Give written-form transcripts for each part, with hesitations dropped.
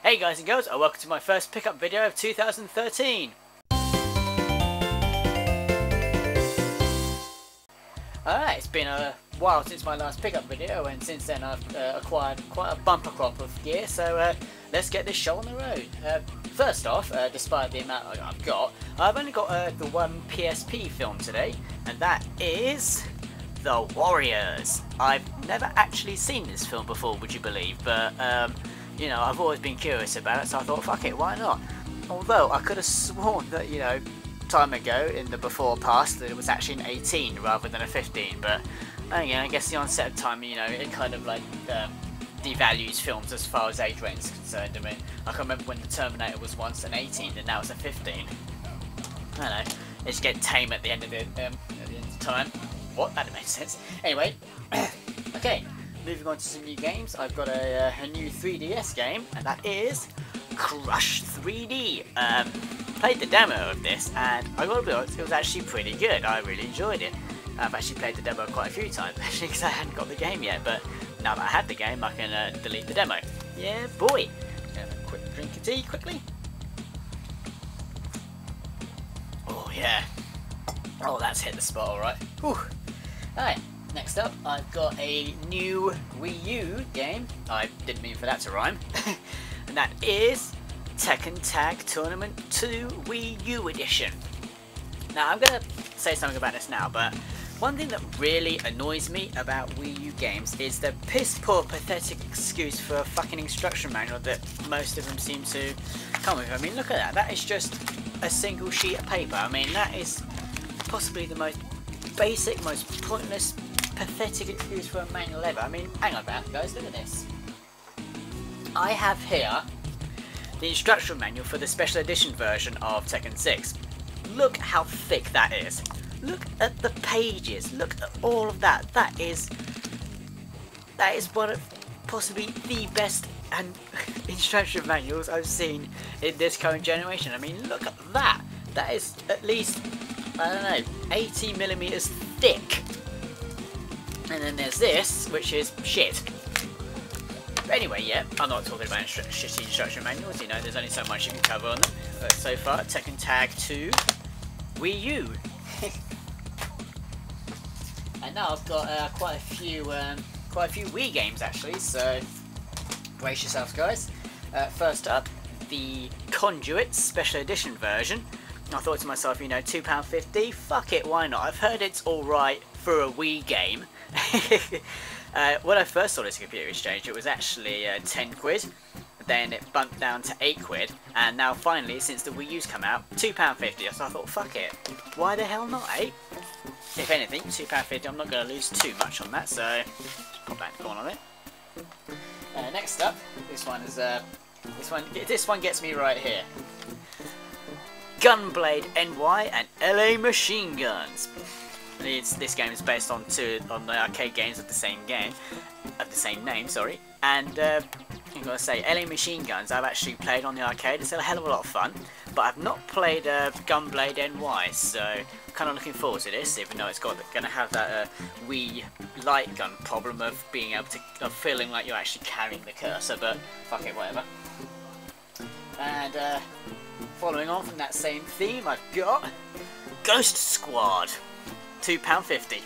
Hey guys and girls, and welcome to my first pickup video of 2013. Alright, it's been a while since my last pickup video, and since then I've acquired quite a bumper crop of gear, so let's get this show on the road. First off, despite the amount I've got, I've only got the one PSP film today, and that is The Warriors. I've never actually seen this film before, would you believe, but you know, I've always been curious about it, so I thought, fuck it, why not? Although I could have sworn that, you know, time ago in the before past that it was actually an 18 rather than a 15, but again, I guess the onset of time, you know, it kind of like devalues films as far as age range is concerned. I mean, I can remember when the Terminator was once an 18 and now it's a 15. I don't know, they just get tame at the end of the time. What? That makes sense. Anyway, okay. Moving on to some new games, I've got a new 3DS game, and that is Crush 3D. Played the demo of this, and I gotta be honest, it was actually pretty good. I really enjoyed it. I've actually played the demo quite a few times, actually, because I hadn't got the game yet, but now that I have the game, I can delete the demo. Yeah, boy! Have a quick drink of tea, quickly. Oh, yeah. Oh, that's hit the spot alright. Whew. Alright. Next up, I've got a new Wii U game. I didn't mean for that to rhyme. And that is Tekken Tag Tournament 2 Wii U Edition. Now, I'm going to say something about this now, but one thing that really annoys me about Wii U games is the piss-poor, pathetic excuse for a fucking instruction manual that most of them seem to come with. I mean, look at that. That is just a single sheet of paper. I mean, that is possibly the most basic, most pointless, pathetic excuse for a manual ever. I mean, hang on about guys, look at this. I have here the instruction manual for the special edition version of Tekken 6. Look how thick that is. Look at the pages. Look at all of that. That is one of possibly the best and instruction manuals I've seen in this current generation. I mean, look at that. That is at least, I don't know, 80 millimeters thick. And then there's this, which is shit. But anyway, yeah, I'm not talking about shitty instruction manuals, you know, there's only so much you can cover on them. But so far, Tekken Tag 2 Wii U. And now I've got quite a few Wii games actually, so brace yourselves guys. First up, the Conduits Special Edition version. I thought to myself, you know, £2.50, fuck it, why not? I've heard it's alright for a Wii game. When I first saw this computer exchange, it was actually 10 quid, then it bumped down to 8 quid, and now finally, since the Wii U's come out, £2.50, so I thought, fuck it, why the hell not, eh? If anything, £2.50, I'm not going to lose too much on that, so just pop that in the corner there. Next up, this one gets me right here. Gunblade NY and LA Machine Guns. This game is based on the arcade games of the same name, sorry. And I'm gonna say, LA Machine Guns I've actually played on the arcade. It's a hell of a lot of fun, but I've not played Gunblade NY, so I'm kind of looking forward to this. Even though it's gonna have that Wii light gun problem of being able to feeling like you're actually carrying the cursor, but fuck it, whatever. And following on from that same theme, I've got Ghost Squad. £2.50.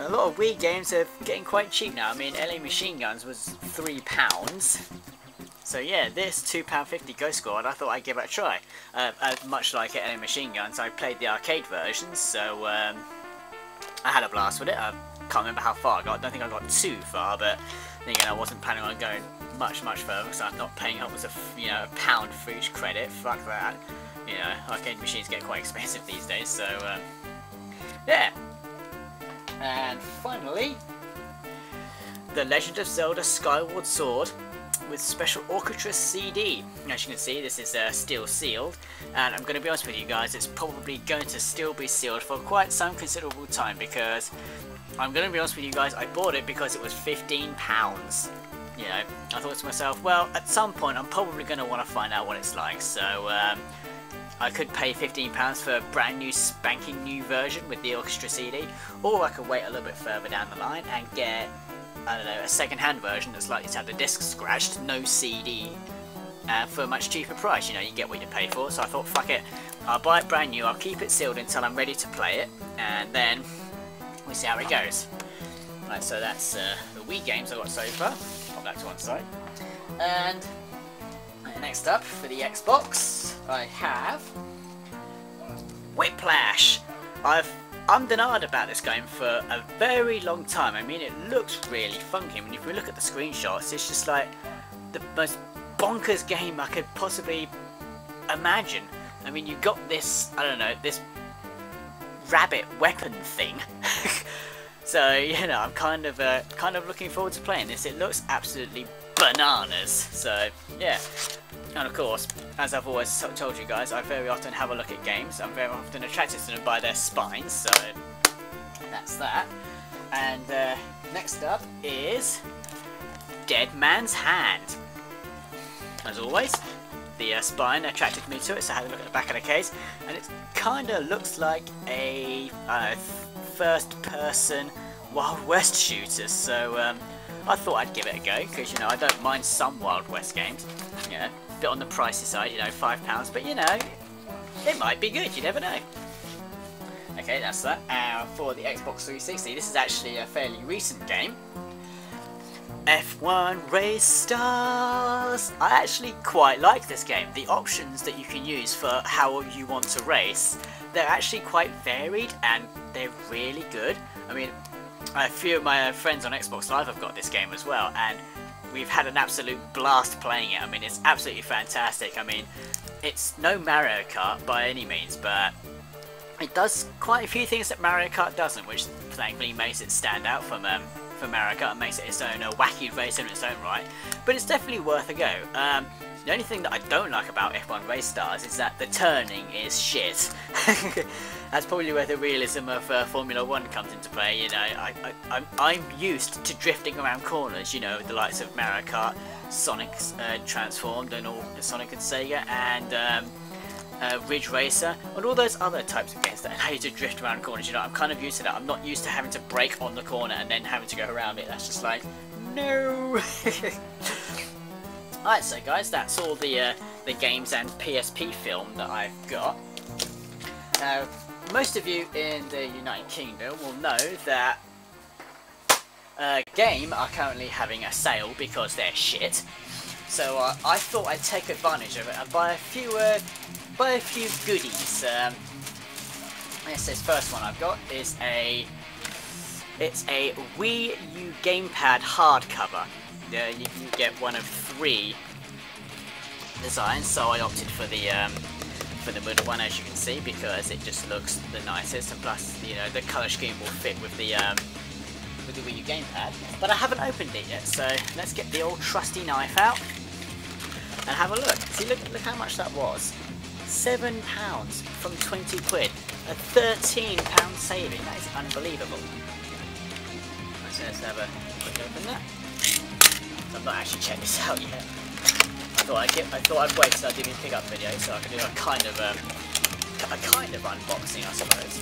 A lot of Wii games are getting quite cheap now. I mean, LA Machine Guns was £3. So yeah, this £2.50 Ghost Squad, I thought I'd give it a try. Much like LA Machine Guns, I played the arcade version, so I had a blast with it. I can't remember how far I got. I don't think I got too far, but then again, I wasn't planning on going much further, so I'm not paying upwards of, you know, £1 for each credit. Fuck that. You know, arcade machines get quite expensive these days, so yeah. And finally, The Legend of Zelda Skyward Sword with Special Orchestra CD. As you can see, this is still sealed, and I'm going to be honest with you guys, it's probably going to still be sealed for quite some considerable time, because I'm going to be honest with you guys, I bought it because it was £15. You know, I thought to myself, well, at some point I'm probably going to want to find out what it's like, so I could pay £15 for a brand new spanking new version with the orchestra CD, or I could wait a little bit further down the line and get I don't know, a second-hand version that's likely to have the disc scratched, no CD, for a much cheaper price. You know, you get what you pay for. So I thought, fuck it, I'll buy it brand new, I'll keep it sealed until I'm ready to play it, and then we see how it goes. Right, so that's the Wii games I've got so far. Pop that to one side. And next up, for the Xbox, I have Whiplash. I've denied about this game for a very long time. I mean, it looks really funky. I mean, if we look at the screenshots, it's just like the most bonkers game I could possibly imagine. I mean, you've got this, I don't know, this rabbit weapon thing. So, you know, I'm kind of looking forward to playing this. It looks absolutely bananas. So, yeah. And of course, as I've always told you guys, I very often have a look at games. I'm very often attracted to them by their spines, so that's that. And next up is Dead Man's Hand. As always, the spine attracted me to it, so I had a look at the back of the case, and it kind of looks like a first-person Wild West shooter. So I thought I'd give it a go, because, you know, I don't mind some Wild West games. You know, a bit on the pricey side, you know, £5, but, you know, it might be good, you never know. Okay, that's that. For the Xbox 360, this is actually a fairly recent game. F1 Race Stars! I actually quite like this game. The options that you can use for how you want to race, they're actually quite varied and they're really good. I mean, a few of my friends on Xbox Live have got this game as well, and we've had an absolute blast playing it. I mean, it's absolutely fantastic. I mean, it's no Mario Kart by any means, but it does quite a few things that Mario Kart doesn't, which thankfully makes it stand out from Mario Kart and makes it its own wacky race in its own right. But it's definitely worth a go. The only thing that I don't like about F1 Race Stars is that the turning is shit. That's probably where the realism of Formula 1 comes into play. You know, I'm used to drifting around corners, you know, the likes of Mario Kart, Sonic Transformed and all, Sonic and Sega, and Ridge Racer, and all those other types of games that allow you to drift around corners. You know, I'm kind of used to that. I'm not used to having to brake on the corner and then having to go around it. That's just like, no! Alright, so guys, that's all the games and PSP film that I've got. Now, most of you in the United Kingdom will know that Game are currently having a sale because they're shit. So I thought I'd take advantage of it and buy a few goodies. This first one I've got is it's a Wii U Gamepad hardcover. You get one of 3 designs, so I opted for the middle one, as you can see, because it just looks the nicest, and plus, you know, the colour scheme will fit with the Wii U Gamepad. But I haven't opened it yet, so let's get the old trusty knife out and have a look. See, look how much that was. £7 from 20 quid. A £13 saving. That is unbelievable. So let's have a quick open that. I've not actually checked this out yet. I thought I'd wait till I did my pick-up video so I could do a kind of unboxing, I suppose.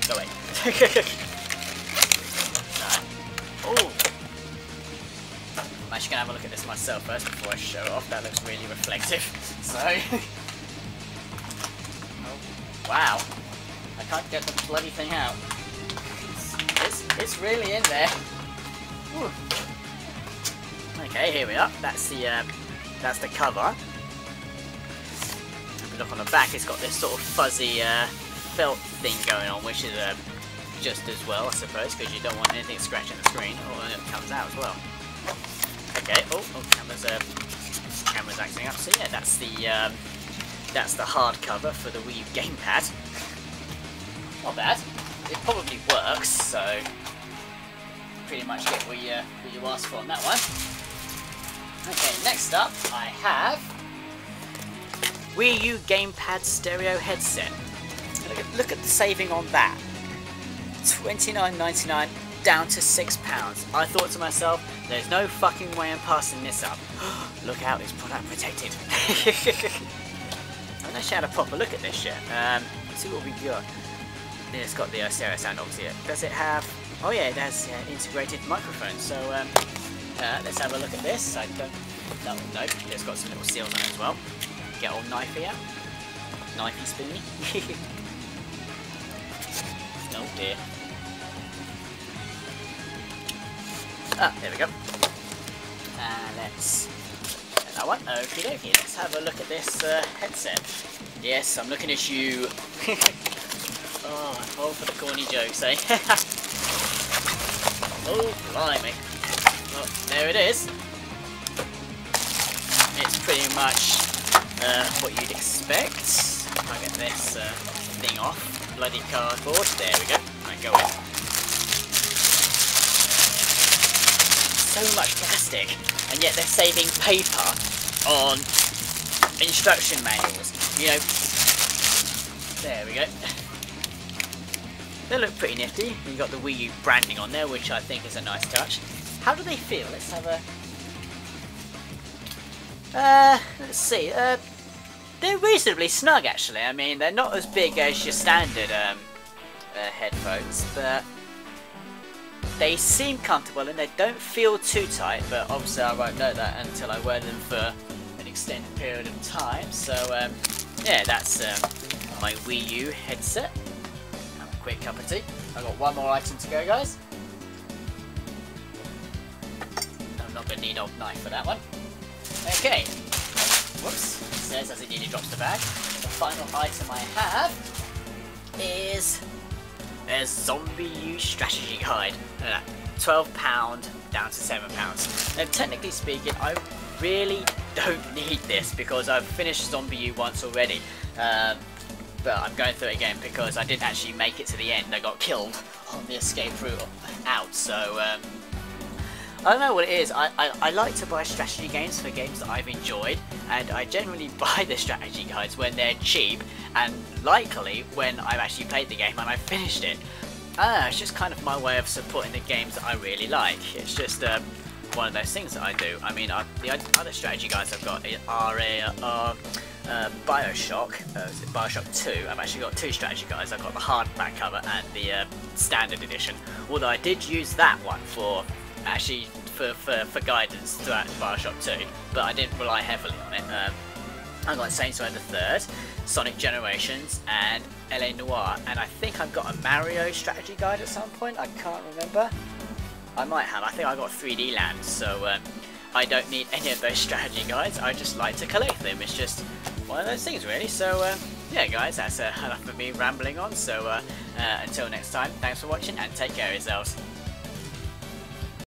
Go away. Oh, I'm actually gonna have a look at this myself first before I show it off. That looks really reflective. So, oh, wow, I can't get the bloody thing out. It's really in there. Whew. Okay, here we are. That's the cover. If you look on the back, it's got this sort of fuzzy felt thing going on, which is just as well, I suppose, because you don't want anything scratching the screen. Oh, and it comes out as well. Okay. Oh, camera's acting up. So yeah, that's the hard cover for the Wii U Gamepad. Not bad. It probably works, so pretty much get what you asked for on that one. Okay, next up I have Wii U Gamepad Stereo Headset. Look at the saving on that. $29.99 down to £6. I thought to myself, there's no fucking way I'm passing this up. Look out, it's product protected. I've actually had a proper look at this shit. Let's see what we got. It's got the stereo sound, obviously. Does it have Oh yeah, it has integrated microphone. So let's have a look at this. I don't. No, it's got some little seals on it as well. Get old knifey out. Knifey spoony. Oh dear. Ah, there we go. Let's get that one. Okie dokie. Let's have a look at this headset. Yes, I'm looking at you. Oh, all for the corny jokes, eh? Oh, blimey. Well, there it is. It's pretty much what you'd expect. I'll get this thing off. Bloody cardboard. There we go. Right, go in. So much plastic, and yet they're saving paper on instruction manuals. You know, there we go. They look pretty nifty. You've got the Wii U branding on there, which I think is a nice touch. How do they feel? Let's have a... let's see. They're reasonably snug, actually. I mean, they're not as big as your standard headphones, but they seem comfortable and they don't feel too tight. But obviously, I won't know that until I wear them for an extended period of time. So, yeah, that's my Wii U headset. Have a quick cup of tea. I've got one more item to go, guys. I'm not going to need a knife for that one. Okay. Whoops. It says as it nearly drops the bag. The final item I have is a Zombie U strategy guide. £12 down to £7. Now, technically speaking, I really don't need this because I've finished Zombie U once already. But I'm going through it again because I didn't actually make it to the end. I got killed on the escape route out. So I don't know what it is. I like to buy strategy games for games that I've enjoyed, and I generally buy the strategy guides when they're cheap, and likely when I've actually played the game and I've finished it. It's just kind of my way of supporting the games that I really like. It's just one of those things that I do. I mean, the other strategy guides I've got are Bioshock, Bioshock 2. I've actually got two strategy guides. I've got the hardback cover and the standard edition. Although I did use that one for guidance throughout Bioshock 2, but I didn't rely heavily on it. I got Saints Row the Third, Sonic Generations, and LA Noire, and I think I've got a Mario strategy guide at some point. I can't remember. I might have. I think I got 3D Land, so I don't need any of those strategy guides. I just like to collect them. It's just one of those things, really. So yeah, guys, that's enough of me rambling on. So until next time, thanks for watching and take care of yourselves.